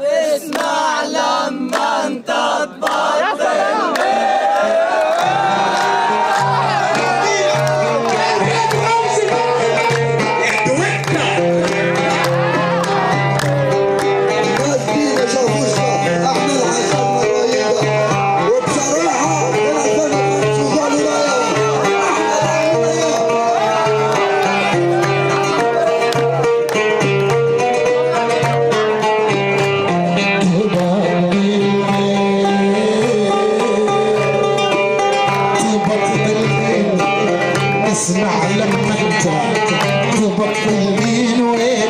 اسمع لما انت تبطل اسمع لما انت تبطل مين وين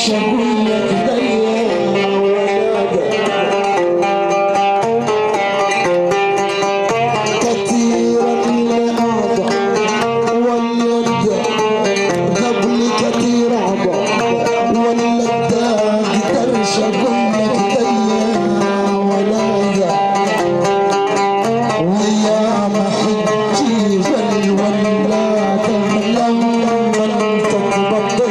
اقدرش اقول لك دايما ولادك كتيرة الأعضاء واليد قبل كتير أعضاء واليد اقدرش اقول لك دايما ولادك ويا ما حجي والولاد لما انت تبطل.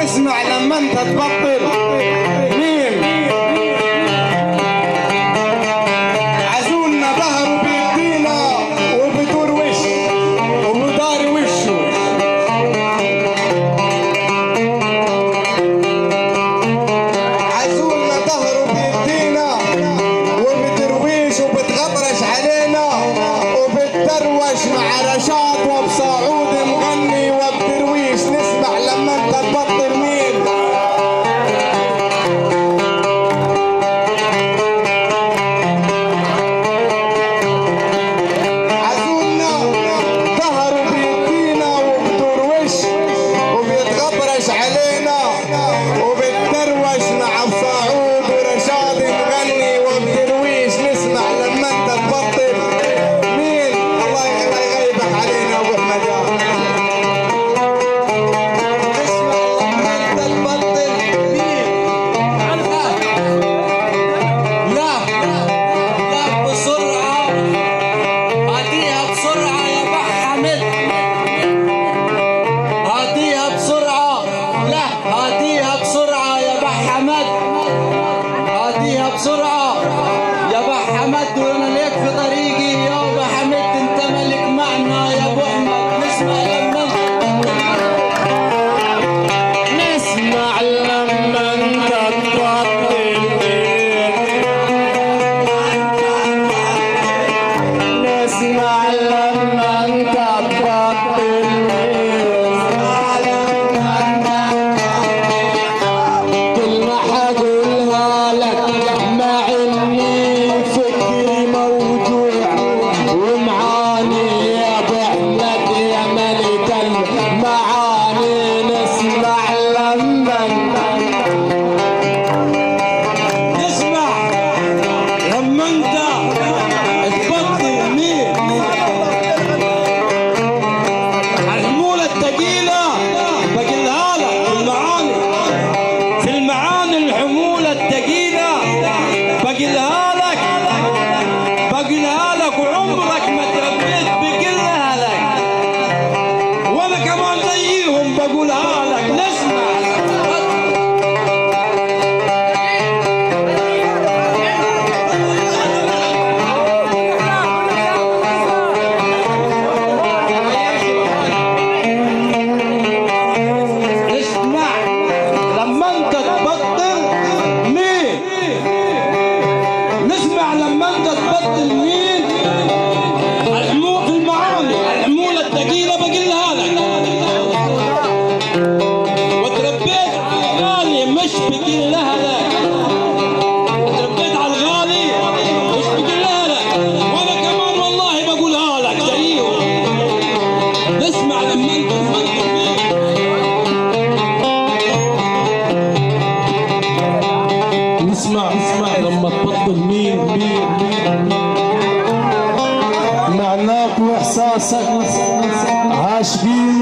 نسمع لما انت تبطل مين عزولنا ظهره بيدينا وبدور وش وبدار وشه عزولنا ظهره بيدينا وبدرويش وبتغطرش علينا وبتدروش مع رشاد وبصعود مغني وبدرويش. نسمع لما انت تبطل مين عزولنا ظهره بيدينا وبدروش وبيتغطرش علينا وبتدروش مع بصعود ورشاد مغني وبدرويش. نسمع لما انت تبطل مين الله يغيبك علينا ابو احمد يا نسمع لما انت تبطل مين لا بسرعة هاتيها بسرعة يا بح حمد هاتيها بسرعة لا هاتيها بسرعة يا بح حمد هاتيها بسرعة يا بح حمد وانا ليك في طريقي يا ابو حمد انت ملك معنا يا ابو احمد. نسمع لما نسمع لما انت تبطل نسمع لما انت تبطل كلمة حقولها لك مع اني فكري موجوع ومعاني يا ابو احمد يا ملك المعاني. نسمع لما نسمع لما انت تبطل مين الحمولة الثقيلة بقولها لك في المعاني الحمولة الثقيلة بقولها لك وعمرك ما تربيت بقولها لك وانا كمان زيهم بقولها لك. نسمع اسمع لما انت تبطل مين نسمع لما انت تبطل مين في المعاني الحمولة الثقيلة بقولها لك وتربيت على الغالي مش بقولها لك وتربيت على الغالي مش بقولها لك وانا كمان والله بقولها لك زيهم. نسمع لما انت تبطل مين نسمع لما تبطل مين معناك واحساسك عاش بيه